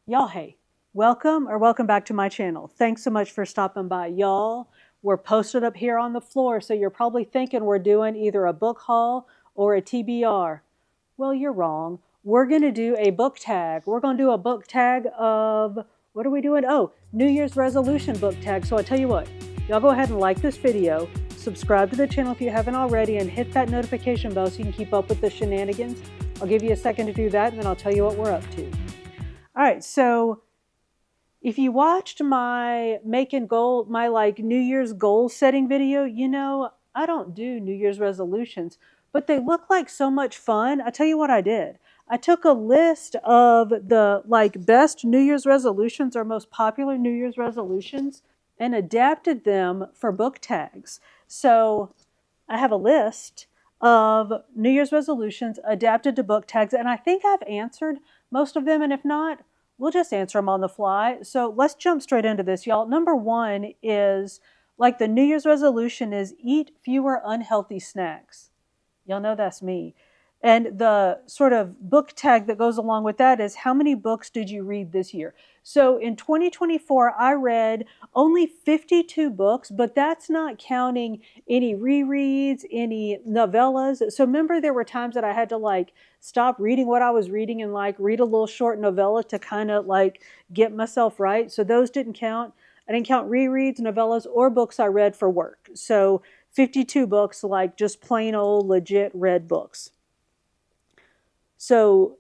Y'all, hey, welcome back to my channel. Thanks so much for stopping by. Y'all, we're posted up here on the floor, so you're probably thinking we're doing either a book haul or a TBR. Well, you're wrong. We're going to do a book tag. We're going to do a book tag of, what are we doing? Oh, New Year's resolution book tag. So I tell you what, y'all go ahead and like this video, subscribe to the channel if you haven't already, and hit that notification bell so you can keep up with the shenanigans. I'll give you a second to do that, and then I'll tell you what we're up to. All right, so if you watched my New Year's goal setting video, you know I don't do New Year's resolutions, but they look like so much fun. I tell you what I did. I took a list of the best New Year's resolutions or most popular New Year's resolutions and adapted them for book tags. So I have a list of New Year's resolutions adapted to book tags, and I think I've answered most of them, and if not, we'll just answer them on the fly. So let's jump straight into this, y'all. Number one is, the New Year's resolution is eat fewer unhealthy snacks. Y'all know that's me. And the sort of book tag that goes along with that is, how many books did you read this year? So in 2024, I read only 52 books, but that's not counting any rereads, any novellas. So remember, there were times that I had to stop reading what I was reading and read a little short novella to kind of get myself right. So those didn't count. I didn't count rereads, novellas, or books I read for work. So 52 books, just plain old legit read books. So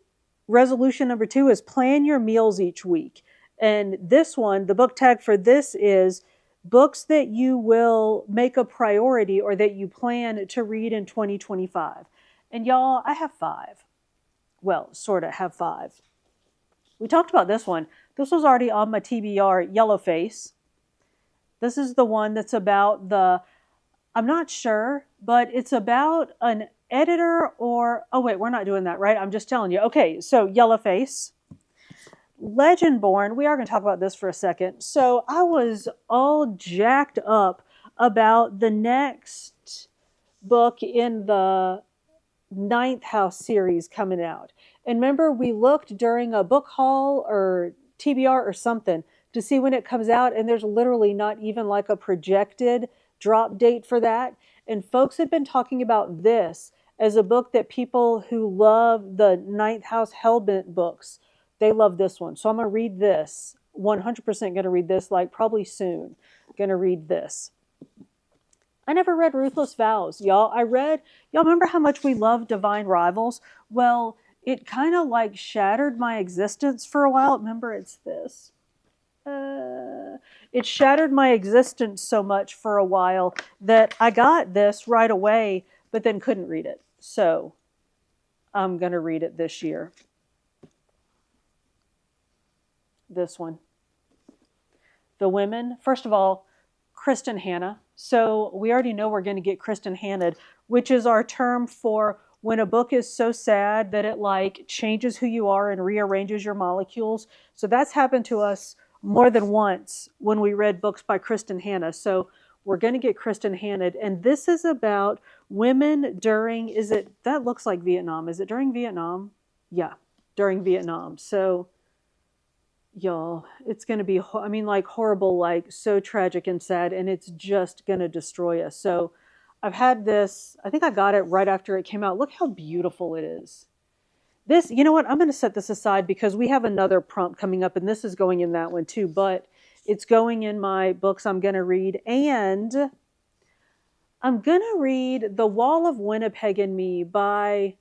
resolution number 2 is plan your meals each week. And this one, the book tag for this is books that you will make a priority or that you plan to read in 2025. And y'all, I have 5. Well, sort of have 5. We talked about this one. This was already on my TBR, Yellowface. This is the one that's about I'm not sure, but it's about an editor oh wait, we're not doing that, right? I'm just telling you. Okay, so Yellowface. Legendborn, we are going to talk about this for a second. So I was all jacked up about the next book in the 9th House series coming out. And remember, we looked during a book haul or TBR or something to see when it comes out, and there's literally not even a projected drop date for that. And folks have been talking about this as a book that people who love the 9th House Hellbent books, they love this one. So I'm going to read this. 100% going to read this, probably soon. Going to read this. I never read Ruthless Vows, y'all. Y'all remember how much we love Divine Rivals? Well, it kind of shattered my existence for a while. Remember, it's this. It shattered my existence so much for a while that I got this right away, but then couldn't read it. So I'm going to read it this year. This one. The Women. First of all, Kristen Hannah. So we already know we're going to get Kristen Hannah, which is our term for when a book is so sad that it changes who you are and rearranges your molecules. So that's happened to us more than once when we read books by Kristen Hannah. So we're going to get Kristen Hannah. And this is about women during, that looks like Vietnam. Is it during Vietnam? Yeah, during Vietnam. So y'all, it's going to be, horrible, so tragic and sad, and it's just going to destroy us. So I've had this, I think I got it right after it came out. Look how beautiful it is. This, you know what, I'm going to set this aside because we have another prompt coming up, and this is going in that one too, but it's going in my books I'm going to read, and I'm going to read The Wall of Winnipeg and Me by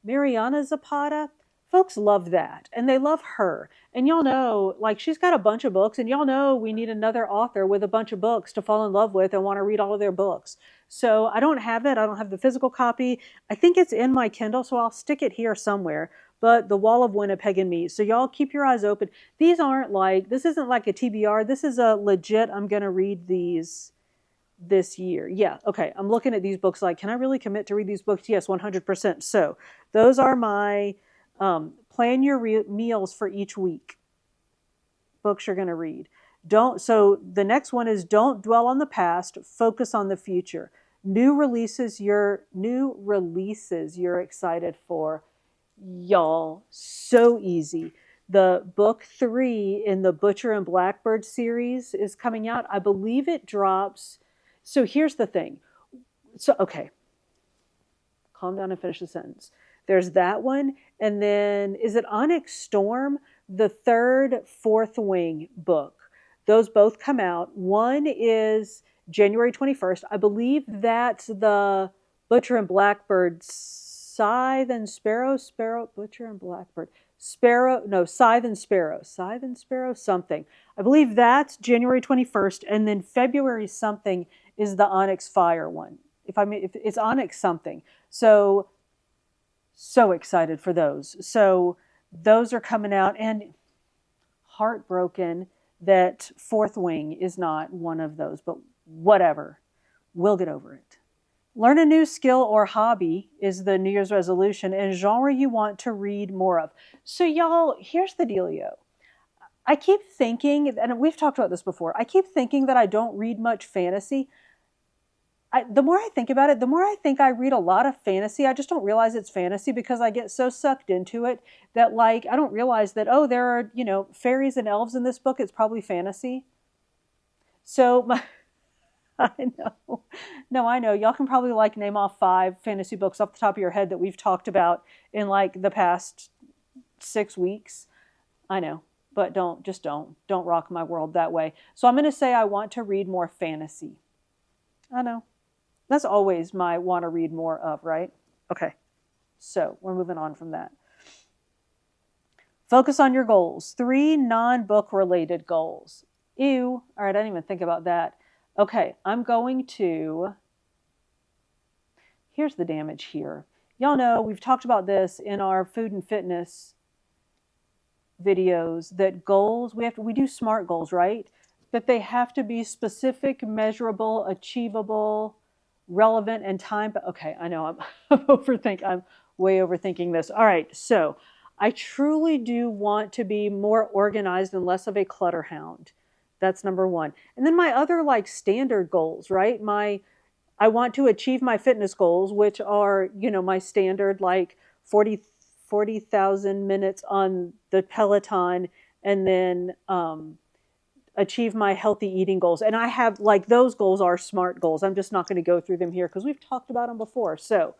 Mariana Zapata. Folks love that, and they love her. And y'all know, she's got a bunch of books, and y'all know we need another author with a bunch of books to fall in love with and want to read all of their books. So I don't have it. I don't have the physical copy. I think it's in my Kindle, so I'll stick it here somewhere. But The Wall of Winnipeg and Me. So y'all keep your eyes open. These aren't this isn't like a TBR. This is a legit, I'm going to read these this year. Yeah, okay. I'm looking at these books can I really commit to read these books? Yes, 100%. So those are my plan your meals for each week. Books you're going to read. So the next one is don't dwell on the past, focus on the future. New releases you're excited for. Y'all, so easy. The book 3 in the Butcher and Blackbird series is coming out. I believe it drops. So here's the thing. So, okay. Calm down and finish the sentence. There's that one. And then, is it Onyx Storm? The third Fourth Wing book. Those both come out. One is January 21st. I believe that's the Butcher and Blackbird, Scythe and Sparrow, Butcher and Blackbird. Scythe and Sparrow, something. I believe that's January 21st. And then February something is the Onyx Fire one. If it's Onyx something. So excited for those. So those are coming out, and heartbroken that Fourth Wing is not one of those, but whatever. We'll get over it. Learn a new skill or hobby is the New Year's resolution, and genre you want to read more of. So y'all, here's the dealio. I keep thinking, and we've talked about this before, I keep thinking that I don't read much fantasy. The more I think about it, the more I think I read a lot of fantasy. I just don't realize it's fantasy because I get so sucked into it that, like, I don't realize that, oh, there are, fairies and elves in this book. It's probably fantasy. So I know. No, I know. Y'all can probably name off 5 fantasy books off the top of your head that we've talked about in the past 6 weeks. I know, but don't rock my world that way. So I'm going to say I want to read more fantasy. I know. That's always my want to read more of, right? Okay. So we're moving on from that. Focus on your goals. 3 non-book related goals. Ew. All right. I didn't even think about that. Okay. I'm going to, here's the damage here. Y'all know we've talked about this in our food and fitness videos, that goals, we do SMART goals, right? That they have to be specific, measurable, achievable, relevant, and time. Okay, I know I'm way overthinking this. All right, so I truly do want to be more organized and less of a clutter hound. That's number 1. And then my other standard goals, right? I want to achieve my fitness goals, which are, my standard 40,000 minutes on the Peloton, and then achieve my healthy eating goals. And I have those goals are SMART goals. I'm just not going to go through them here because we've talked about them before. So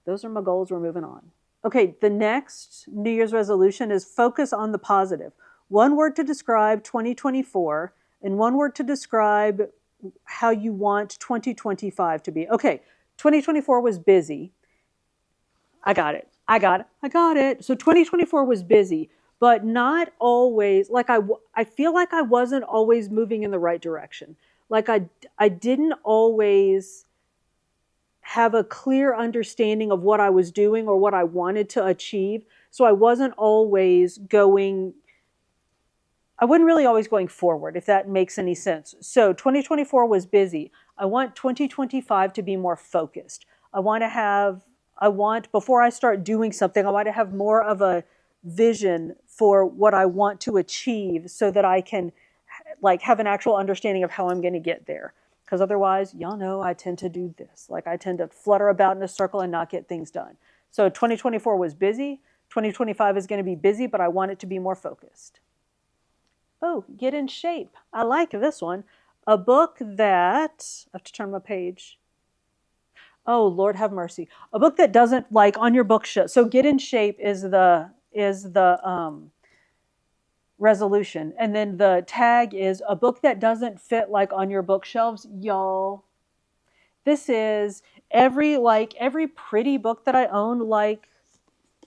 those are my goals. We're moving on. Okay, the next New Year's resolution is focus on the positive. 1 word to describe 2024 and 1 word to describe how you want 2025 to be. Okay, 2024 was busy. I got it. So 2024 was busy, but not always, I feel like I wasn't always moving in the right direction. I didn't always have a clear understanding of what I was doing or what I wanted to achieve. So I wasn't really always going forward, if that makes any sense. So 2024 was busy. I want 2025 to be more focused. Before I start doing something, I want to have more of a vision for what I want to achieve so that I can have an actual understanding of how I'm going to get there. Because otherwise, y'all know I tend to do this. I tend to flutter about in a circle and not get things done. So 2024 was busy. 2025 is going to be busy, but I want it to be more focused. Oh, get in shape. I like this one. A book that, I have to turn my page. Oh, Lord have mercy. A book that doesn't on your bookshelf. So get in shape is the resolution. And then the tag is a book that doesn't fit on your bookshelves. Y'all, this is every pretty book that I own,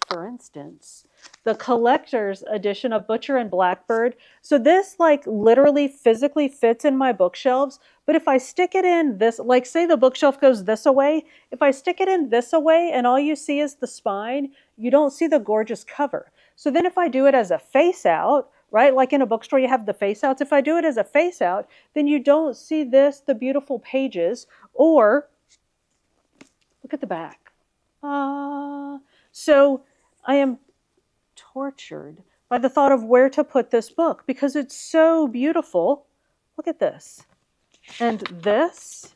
for instance, the collector's edition of Butcher and Blackbird. So this literally physically fits in my bookshelves. But if I stick it in this, say the bookshelf goes this away, if I stick it in this away and all you see is the spine, you don't see the gorgeous cover. So then if I do it as a face out, right? Like in a bookstore, you have the face outs. If I do it as a face out, then you don't see the beautiful pages, or look at the back. So I am tortured by the thought of where to put this book because it's so beautiful. Look at this. And this.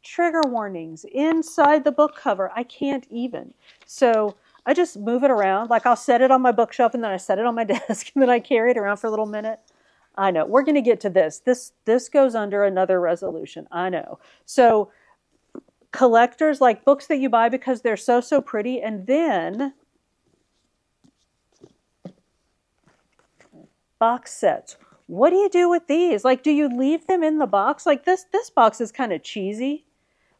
Trigger warnings inside the book cover. I can't even. So I just move it around. Like I'll set it on my bookshelf and then I set it on my desk and then I carry it around for a little minute. I know. We're going to get to this. This goes under another resolution. I know. So collectors, like books that you buy because they're so pretty, and then box sets. What do you do with these? Like, do you leave them in the box? Like this box is kind of cheesy.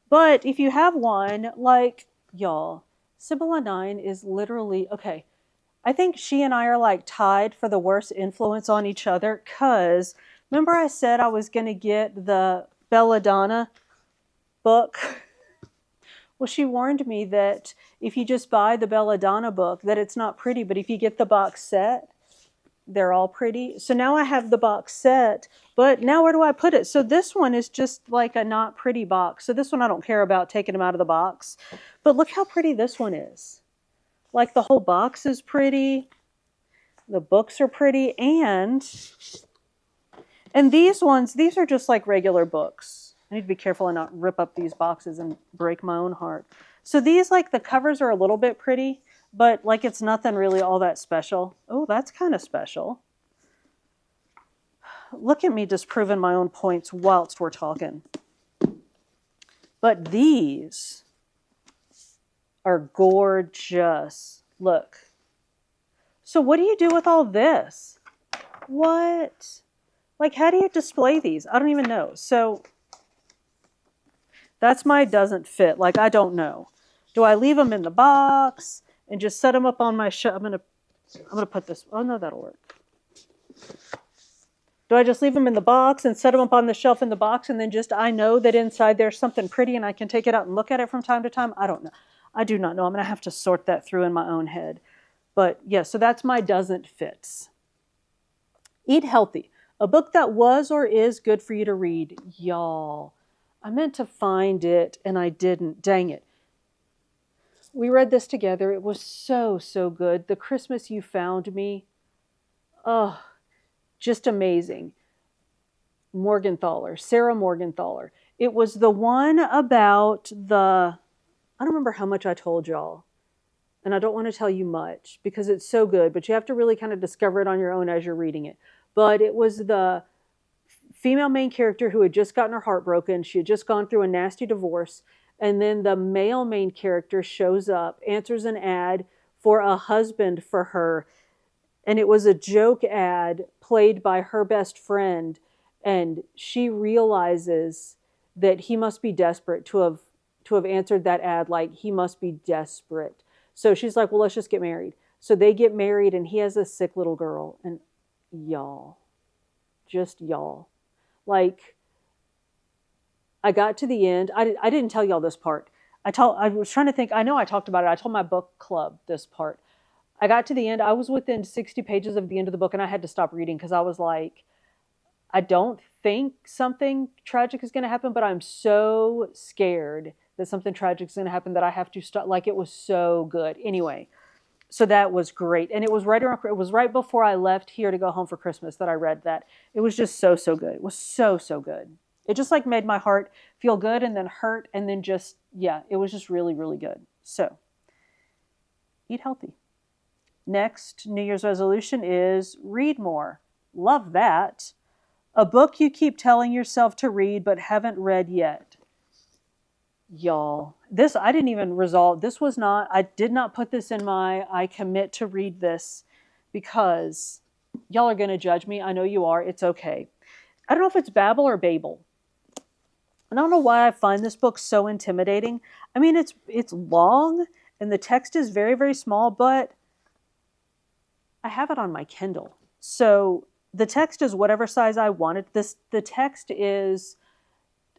But if you have one, like, y'all, Sibylla 9 is literally, okay, I think she and I are like tied for the worst influence on each other, because remember I said I was going to get the Belladonna book? Well, she warned me that if you just buy the Belladonna book, that it's not pretty, but if you get the box set, they're all pretty. So now I have the box set, but now where do I put it? So this one is just like a not pretty box. So this one I don't care about taking them out of the box. But look how pretty this one is. Like the whole box is pretty. The books are pretty. And these ones, these are just like regular books. I need to be careful and not rip up these boxes and break my own heart. So these, like, the covers are a little bit pretty, but like it's nothing really all that special. Oh, that's kind of special. Look at me just proving my own points whilst we're talking. But these are gorgeous. Look. So what do you do with all this? What? Like, how do you display these? I don't even know. So that's my doesn't fit. Like, I don't know. Do I leave them in the box and just set them up on my shelf? I'm gonna put this. Oh no, that'll work. Do I just leave them in the box and set them up on the shelf in the box, and then just I know that inside there's something pretty and I can take it out and look at it from time to time? I don't know. I do not know. I'm gonna have to sort that through in my own head. But yeah, so that's my doesn't fits. Eat healthy. A book that was or is good for you to read. Y'all, I meant to find it and I didn't. Dang it. We read this together. It was so good. The Christmas You Found Me. Oh, just amazing. Morgenthaler, Sarah Morgenthaler. It was the one about I don't remember how much I told y'all. And I don't want to tell you much because it's so good, but you have to really kind of discover it on your own as you're reading it. But it was the female main character who had just gotten her heart broken. She had just gone through a nasty divorce. And then the male main character shows up, answers an ad for a husband for her. And it was a joke ad played by her best friend. And she realizes that he must be desperate to have answered that ad. Like, he must be desperate. So she's like, well, let's just get married. So they get married and he has a sick little girl. And y'all, just y'all. Like, I got to the end. I didn't tell y'all this part. I was trying to think. I know I talked about it. I told my book club this part. I got to the end. I was within 60 pages of the end of the book, and I had to stop reading because I was like, I don't think something tragic is going to happen, but I'm so scared that something tragic is going to happen that I have to stop. Like, it was so good. Anyway, so that was great. And it was right before I left here to go home for Christmas that I read that. It was just so good. It was so good. It just like made my heart feel good and then hurt and then just, yeah, it was just really good. So eat healthy. Next New Year's resolution is read more. Love that. A book you keep telling yourself to read but haven't read yet. Y'all, this I didn't even resolve. I did not put this in I commit to read this because y'all are going to judge me. I know you are. It's okay. I don't know if it's Babel or Babel. And I don't know why I find this book so intimidating. I mean, it's long and the text is very small, but I have it on my Kindle. So the text is whatever size I want it. The text is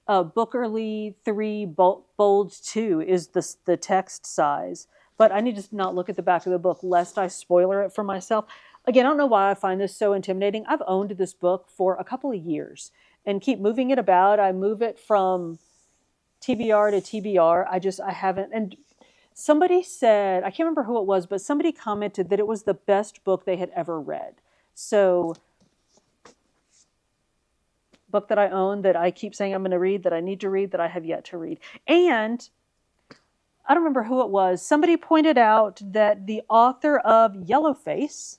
Bookerly 3 bold 2 is the text size. But I need to not look at the back of the book lest I spoiler it for myself. Again, I don't know why I find this so intimidating. I've owned this book for a couple of years and keep moving it about. I move it from TBR to TBR. I haven't. And somebody said, I can't remember who it was, but somebody commented that it was the best book they had ever read. So, book that I own, that I keep saying I'm going to read, that I need to read, that I have yet to read. And I don't remember who it was. Somebody pointed out that the author of Yellowface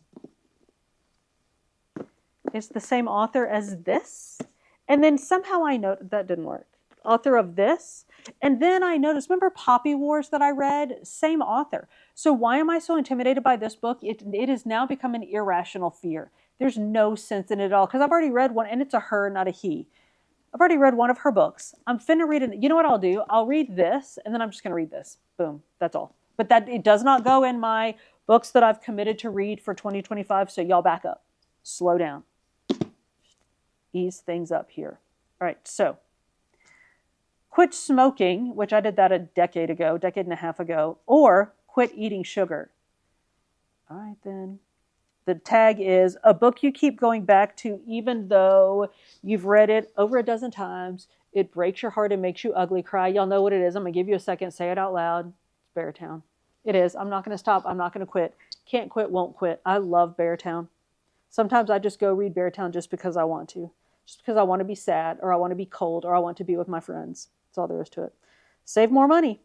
is the same author as this. And then somehow I noticed that didn't work. Author of this. And then I noticed, remember Poppy Wars that I read? Same author. So why am I so intimidated by this book? It has now become an irrational fear. There's no sense in it at all. Because I've already read one, and it's a her, not a he. I've already read one of her books. I'm finna read it. You know what I'll do? I'll read this, and then I'm just going to read this. Boom. That's all. But that it does not go in my books that I've committed to read for 2025, so y'all back up. Slow down. Ease things up here. All right, so quit smoking, which I did that a decade and a half ago, or quit eating sugar. All right, then. The tag is a book you keep going back to even though you've read it over a dozen times. It breaks your heart and makes you ugly cry. Y'all know what it is. I'm going to give you a second. Say it out loud. It's Beartown. It is. I'm not going to stop. I'm not going to quit. Can't quit, won't quit. I love Beartown. Sometimes I just go read Beartown just because I want to. Just because I want to be sad or I want to be cold or I want to be with my friends. That's all there is to it. Save more money.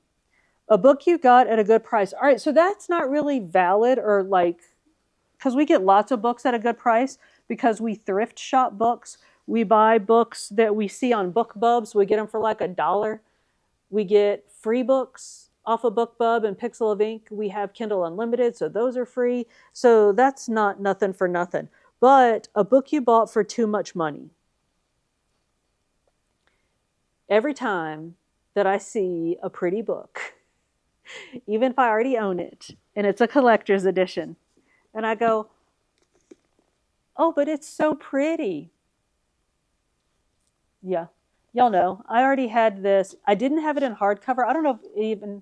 A book you got at a good price. All right, so that's not really valid or like... because we get lots of books at a good price because we thrift shop books. We buy books that we see on BookBub. We get them for like $1. We get free books off of BookBub and Pixel of Ink. We have Kindle Unlimited, so those are free. So that's not nothing for nothing. But a book you bought for too much money. Every time that I see a pretty book, even if I already own it, and it's a collector's edition, and I go, oh, but it's so pretty. Yeah, y'all know. I already had this. I didn't have it in hardcover. I don't know if even...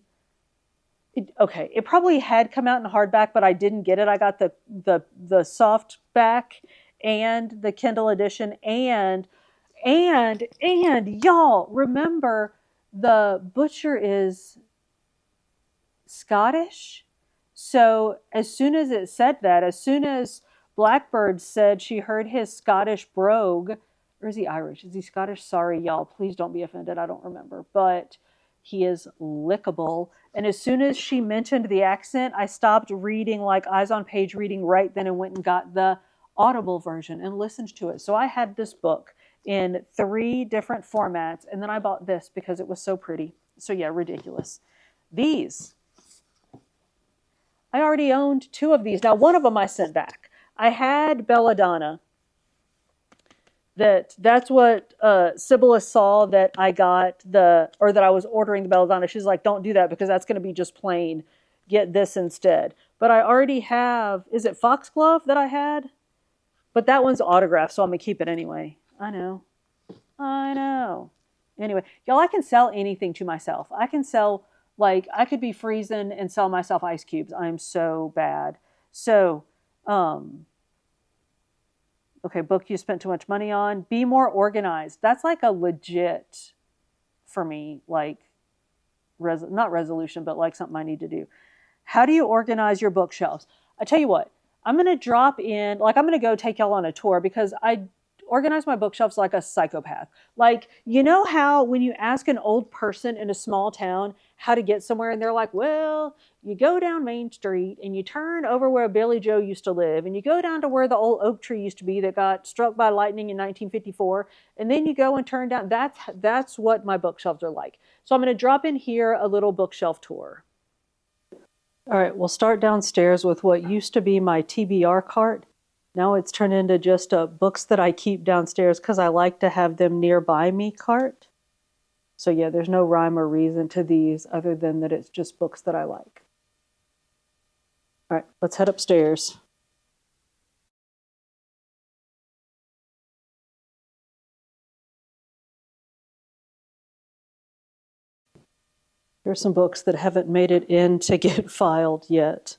it probably had come out in hardback, but I didn't get it. I got the soft back and the Kindle edition. And y'all, remember, the butcher is Scottish. So as soon as it said that, as soon as Blackbird said she heard his Scottish brogue, or is he Irish? Is he Scottish? Sorry, y'all. Please don't be offended. I don't remember. But he is lickable. And as soon as she mentioned the accent, I stopped reading like eyes on page reading right then and went and got the Audible version and listened to it. So I had this book in 3 different formats. And then I bought this because it was so pretty. So yeah, ridiculous. These... I already owned 2 of these. Now, one of them I sent back. I had Belladonna. That's what Sibylla saw that I got that I was ordering the Belladonna. She's like, don't do that because that's going to be just plain. Get this instead. But I already have, is it Foxglove that I had? But that one's autographed, so I'm going to keep it anyway. I know. Anyway, y'all, I can sell anything to myself. I can sell... like, I could be freezing and sell myself ice cubes. I'm so bad. So, okay, book you spent too much money on. Be more organized. That's like a legit, for me, like, not resolution, but like something I need to do. How do you organize your bookshelves? I tell you what, I'm going to drop in, like, I'm going to go take y'all on a tour because I organize my bookshelves like a psychopath. Like, you know how when you ask an old person in a small town how to get somewhere and they're like, well, you go down Main Street and you turn over where Billy Joe used to live and you go down to where the old oak tree used to be that got struck by lightning in 1954 and then you go and turn down. That's what my bookshelves are like. So I'm going to drop in here a little bookshelf tour. All right, we'll start downstairs with what used to be my TBR cart. Now it's turned into just a books that I keep downstairs because I like to have them nearby me cart. So yeah, there's no rhyme or reason to these other than that it's just books that I like. All right, let's head upstairs. Here's some books that haven't made it in to get filed yet.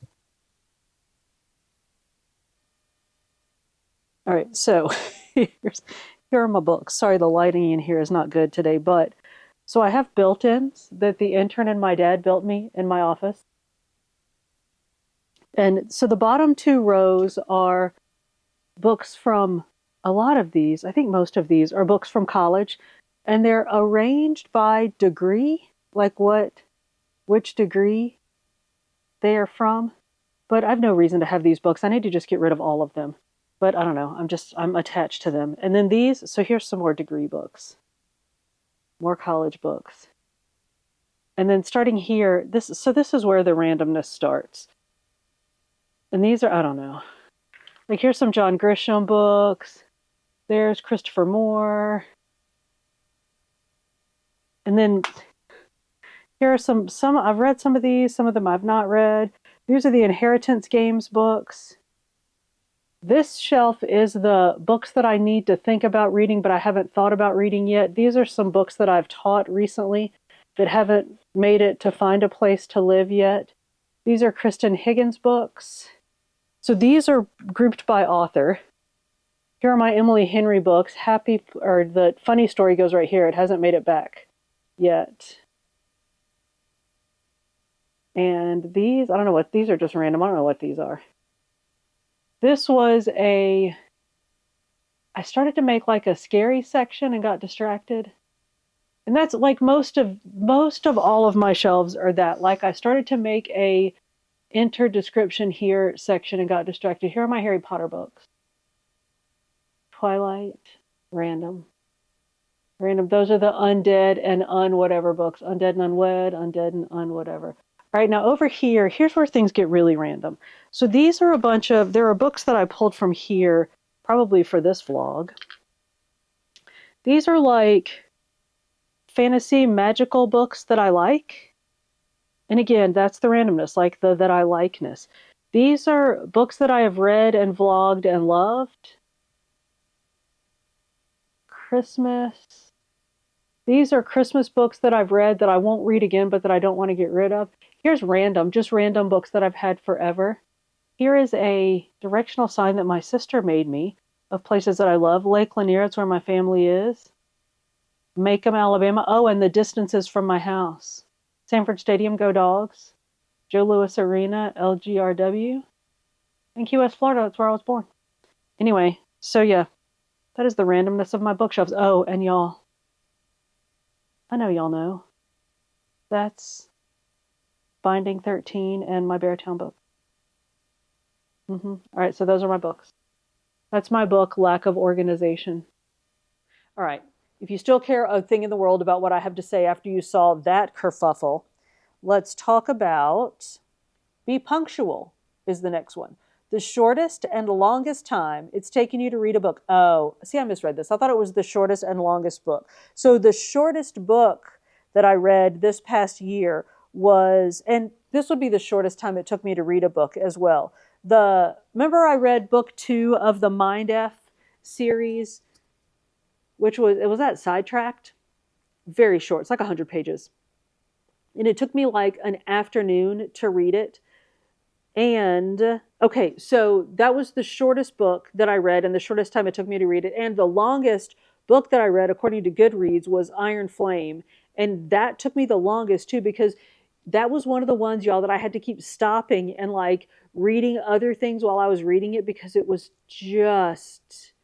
All right, so here are my books. Sorry, the lighting in here is not good today, but so I have built-ins that the intern and my dad built me in my office. And so the bottom 2 rows are books from a lot of these. I think most of these are books from college, and they're arranged by degree, like what which degree they are from. But I've no reason to have these books. I need to just get rid of all of them. But I don't know. I'm attached to them. And then these, so here's some more degree books. More college books. And then starting here, this is where the randomness starts. And these are, I don't know. Like here's some John Grisham books. There's Christopher Moore. And then here are some I've read some of these, some of them I've not read. These are the Inheritance Games books. This shelf is the books that I need to think about reading, but I haven't thought about reading yet. These are some books that I've taught recently that haven't made it to Find a Place to Live yet. These are Kristen Higgins books. So these are grouped by author. Here are my Emily Henry books. The funny story goes right here. It hasn't made it back yet. And these, I don't know what, these are just random. I don't know what these are. This was I started to make like a scary section and got distracted. And that's like most of all of my shelves are that. Like I started to make a enter description here section and got distracted. Here are my Harry Potter books. Twilight, random. Those are the undead and unwhatever books. Undead and unwed, undead and unwhatever. All right, now over here, here's where things get really random. So these are there are books that I pulled from here, probably for this vlog. These are like fantasy magical books that I like. And again, that's the randomness, like the that I likeness. These are books that I have read and vlogged and loved. Christmas. These are Christmas books that I've read that I won't read again, but that I don't want to get rid of. Here's just random books that I've had forever. Here is a directional sign that my sister made me of places that I love. Lake Lanier, it's where my family is. Macomb, Alabama. Oh, and the distances from my house. Sanford Stadium, go Dogs. Joe Louis Arena, LGRW. And Key West, Florida, that's where I was born. Anyway, so yeah, that is the randomness of my bookshelves. Oh, and y'all, I know y'all know. That's Binding 13 and my Beartown book. All right, so those are my books. That's my book, Lack of Organization. All right, if you still care a thing in the world about what I have to say after you saw that kerfuffle, let's talk about be punctual is the next one. The shortest and longest time it's taken you to read a book. Oh, see, I misread this. I thought it was the shortest and longest book. So the shortest book that I read this past year was, and this would be the shortest time it took me to read a book as well. Remember I read book 2 of the Mind F series, which was that Sidetracked? Very short. It's like 100 pages. And it took me like an afternoon to read it. And, okay, so that was the shortest book that I read and the shortest time it took me to read it. And the longest book that I read, according to Goodreads, was Iron Flame. And that took me the longest, too, because that was one of the ones, y'all, that I had to keep stopping and, like, reading other things while I was reading it because it was just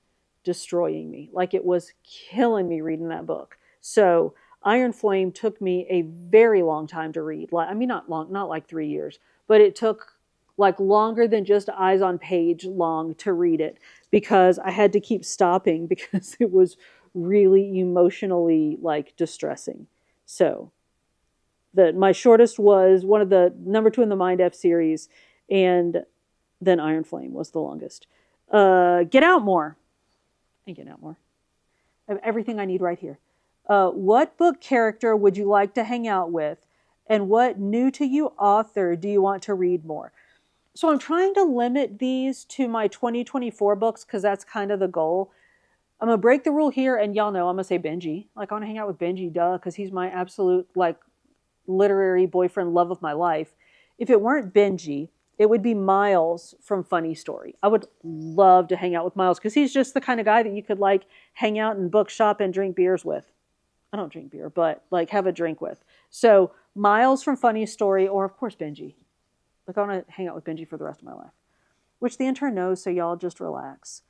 destroying me. Like, it was killing me reading that book. So Iron Flame took me a very long time to read. I mean, not like 3 years, but it took like longer than just eyes on page long to read it because I had to keep stopping because it was really emotionally like distressing. So my shortest was one of the number 2 in the Mind F series, and then Iron Flame was the longest. Get Out More. And Get Out More. I have everything I need right here. What book character would you like to hang out with? And what new to you author do you want to read more? So I'm trying to limit these to my 2024 books because that's kind of the goal. I'm going to break the rule here, and y'all know I'm going to say Benji. Like, I want to hang out with Benji, duh, because he's my absolute, like, literary boyfriend, love of my life. If it weren't Benji, it would be Miles from Funny Story. I would love to hang out with Miles because he's just the kind of guy that you could, like, hang out in bookshop and drink beers with. I don't drink beer, but, like, have a drink with. So, Miles from Funny Story, or, of course, Benji. Like, I want to hang out with Benji for the rest of my life. Which the intern knows, so y'all just relax.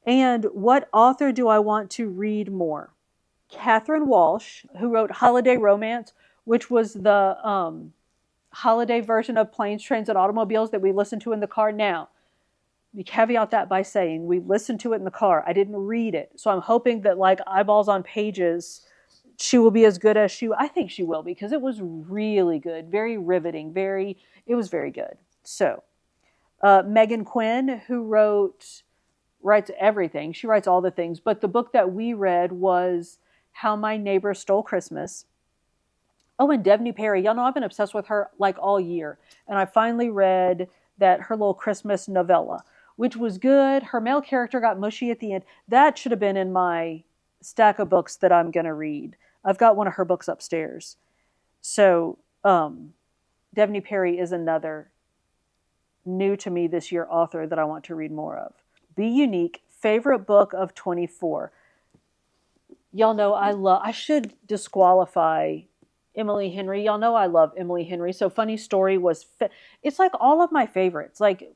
And what author do I want to read more? Catherine Walsh, who wrote Holiday Romance, which was the holiday version of Planes, Trains, and Automobiles that we listened to in the car. Now, we caveat that by saying we listened to it in the car. I didn't read it. So I'm hoping that like Eyeballs on Pages, she will be as good as I think she will be, because it was really good, very riveting, it was very good. So Megan Quinn, who writes everything. She writes all the things. But the book that we read was How My Neighbor Stole Christmas. Oh, and Devney Perry. Y'all know I've been obsessed with her like all year. And I finally read her little Christmas novella, which was good. Her male character got mushy at the end. That should have been in my stack of books that I'm going to read. I've got one of her books upstairs. So Devney Perry is another new to me this year author that I want to read more of. Be Unique, favorite book of 24. Y'all know I should disqualify Emily Henry. Y'all know I love Emily Henry. So Funny Story it's like all of my favorites. Like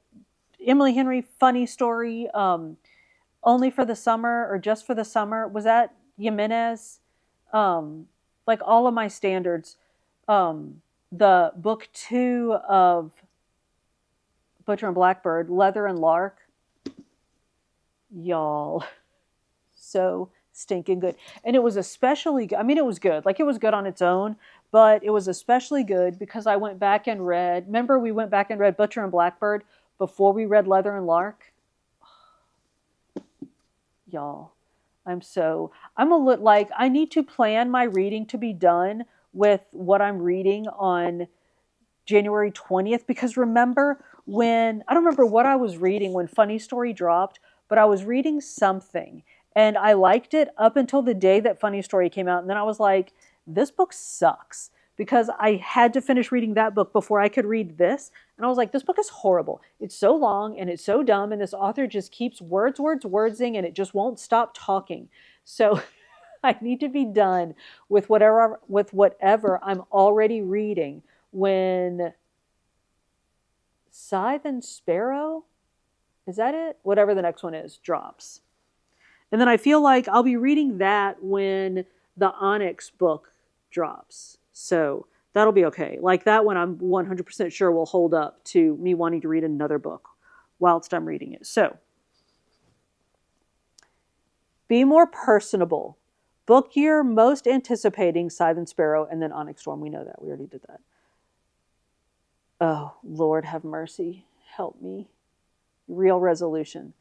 Emily Henry, Funny Story, Only for the Summer or Just for the Summer. Was that Jimenez? Like all of my standards. The book 2 of Butcher and Blackbird, Leather and Lark. Y'all, so stinking good. And it was especially good. I mean, it was good. Like it was good on its own, but it was especially good because I went back and remember we went back and read Butcher and Blackbird before we read Leather and Lark? Y'all, I'm a little like, I need to plan my reading to be done with what I'm reading on January 20th, because remember I don't remember what I was reading when Funny Story dropped, but I was reading something and I liked it up until the day that Funny Story came out. And then I was like, this book sucks, because I had to finish reading that book before I could read this. And I was like, this book is horrible. It's so long and it's so dumb. And this author just keeps wordsing and it just won't stop talking. So I need to be done with whatever I'm already reading when Scythe and Sparrow, is that it? Whatever the next one is, drops. And then I feel like I'll be reading that when the Onyx book drops. So that'll be okay. Like that one I'm 100% sure will hold up to me wanting to read another book whilst I'm reading it. So be more personable. Book you're most anticipating, Scythe and Sparrow, and then Onyx Storm. We know that. We already did that. Oh, Lord have mercy. Help me. Real resolution.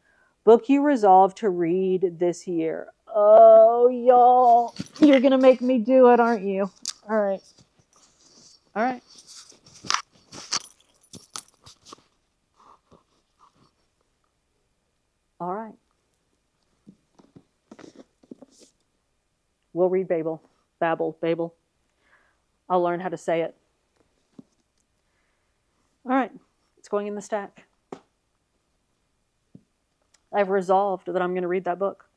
Book you resolve to read this year. Oh, y'all. You're going to make me do it, aren't you? All right. All right. All right. We'll read Babel. I'll learn how to say it. All right. It's going in the stack. I've resolved that I'm going to read that book,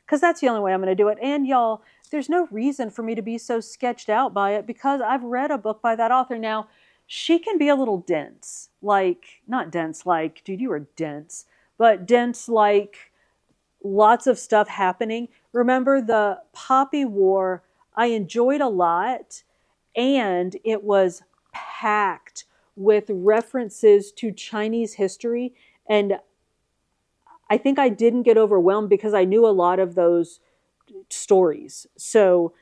because that's the only way I'm going to do it. And y'all, there's no reason for me to be so sketched out by it, because I've read a book by that author. Now, she can be a little dense, like, not dense like, dude, you were dense, but dense like lots of stuff happening. Remember the Poppy War? I enjoyed a lot, and it was packed with references to Chinese history, and I think I didn't get overwhelmed because I knew a lot of those stories. So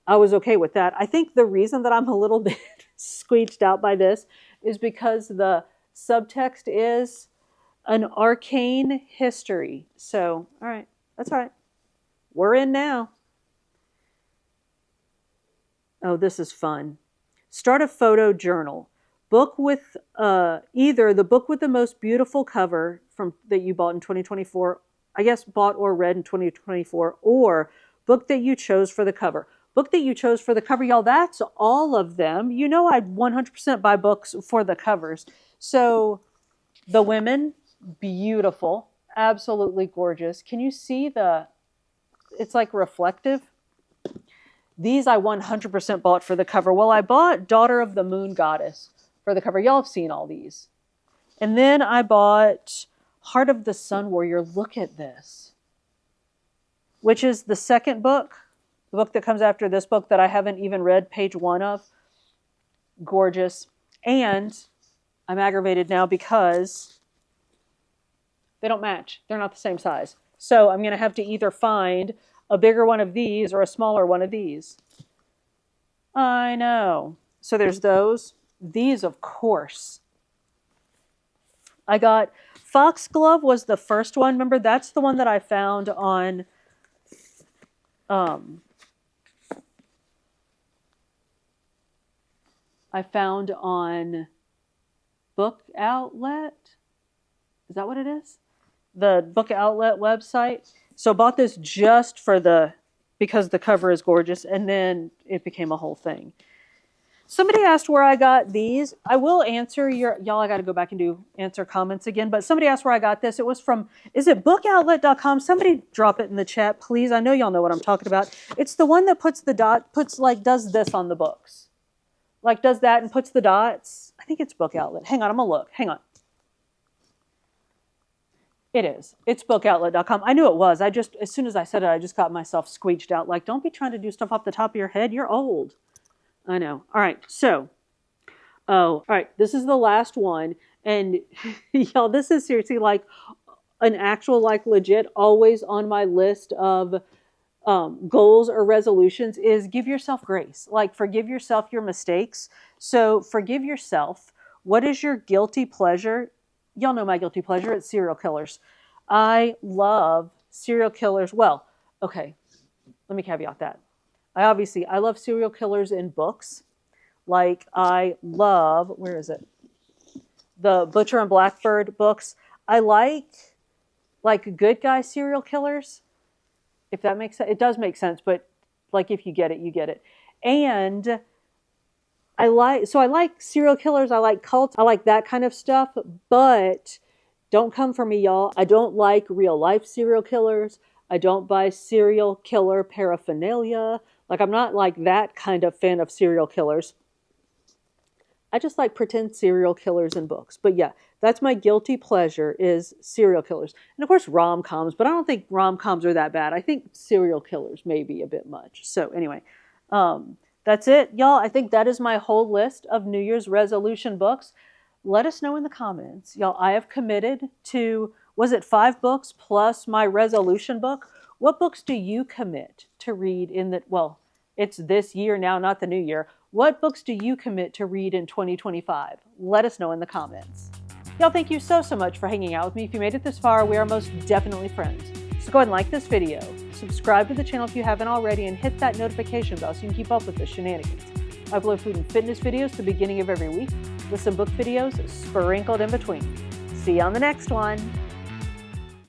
I was okay with that. I think the reason that I'm a little bit squeezed out by this is because the subtext is an arcane history. So, all right, that's all right. We're in now. Oh, this is fun. Start a photo journal. Book with either the book with the most beautiful cover that you bought in 2024, I guess bought or read in 2024, or book that you chose for the cover. Book that you chose for the cover, y'all, that's all of them. You know I 100% buy books for the covers. So The Women, beautiful, absolutely gorgeous. Can you see it's like reflective? These I 100% bought for the cover. Well, I bought Daughter of the Moon Goddess for the cover. Y'all have seen all these. And then I bought Heart of the Sun Warrior. Look at this. Which is the second book, the book that comes after this book that I haven't even read page 1 of. gorgeous. And I'm aggravated now because they don't match. They're not the same size. So I'm going to have to either find a bigger one of these or a smaller one of these. I know. So there's those. These, of course. I got Foxglove was the first one. Remember, that's the one that I found on Book Outlet. Is that what it is? The Book Outlet website. So bought this just for because the cover is gorgeous, and then it became a whole thing. Somebody asked where I got these. I will answer y'all, I got to go back and answer comments again, but somebody asked where I got this. It was from, is it bookoutlet.com? Somebody drop it in the chat, please. I know y'all know what I'm talking about. It's the one that does this on the books. Like does that and puts the dots. I think it's Book Outlet. Hang on, I'm going to look. Hang on. It is. It's bookoutlet.com. I knew it was. As soon as I said it, I just got myself squeeged out. Like, don't be trying to do stuff off the top of your head. You're old. I know. All right. So, all right. This is the last one. And y'all, this is seriously like an actual, like legit, always on my list of goals or resolutions is give yourself grace. Like forgive yourself your mistakes. So forgive yourself. What is your guilty pleasure? Y'all know my guilty pleasure. It's serial killers. I love serial killers. Well, okay. Let me caveat that. I love serial killers in books. Like I love, where is it? The Butcher and Blackbird books. I like good guy serial killers. If that makes sense. It does make sense, but like if you get it, you get it. And I like serial killers. I like cults. I like that kind of stuff, but don't come for me, y'all. I don't like real life serial killers. I don't buy serial killer paraphernalia. Like I'm not like that kind of fan of serial killers. I just like pretend serial killers in books. But yeah, that's my guilty pleasure is serial killers. And of course rom-coms, but I don't think rom-coms are that bad. I think serial killers may be a bit much. So anyway, that's it, y'all. I think that is my whole list of New Year's resolution books. Let us know in the comments. Y'all, I have committed to, was it 5 books plus my resolution book? What books do you commit to read well, it's this year now, not the new year. What books do you commit to read in 2025? Let us know in the comments. Y'all, thank you so much for hanging out with me. If you made it this far, we are most definitely friends. So go ahead and like this video, subscribe to the channel if you haven't already, and hit that notification bell so you can keep up with the shenanigans. I upload food and fitness videos at the beginning of every week with some book videos sprinkled in between. See you on the next one.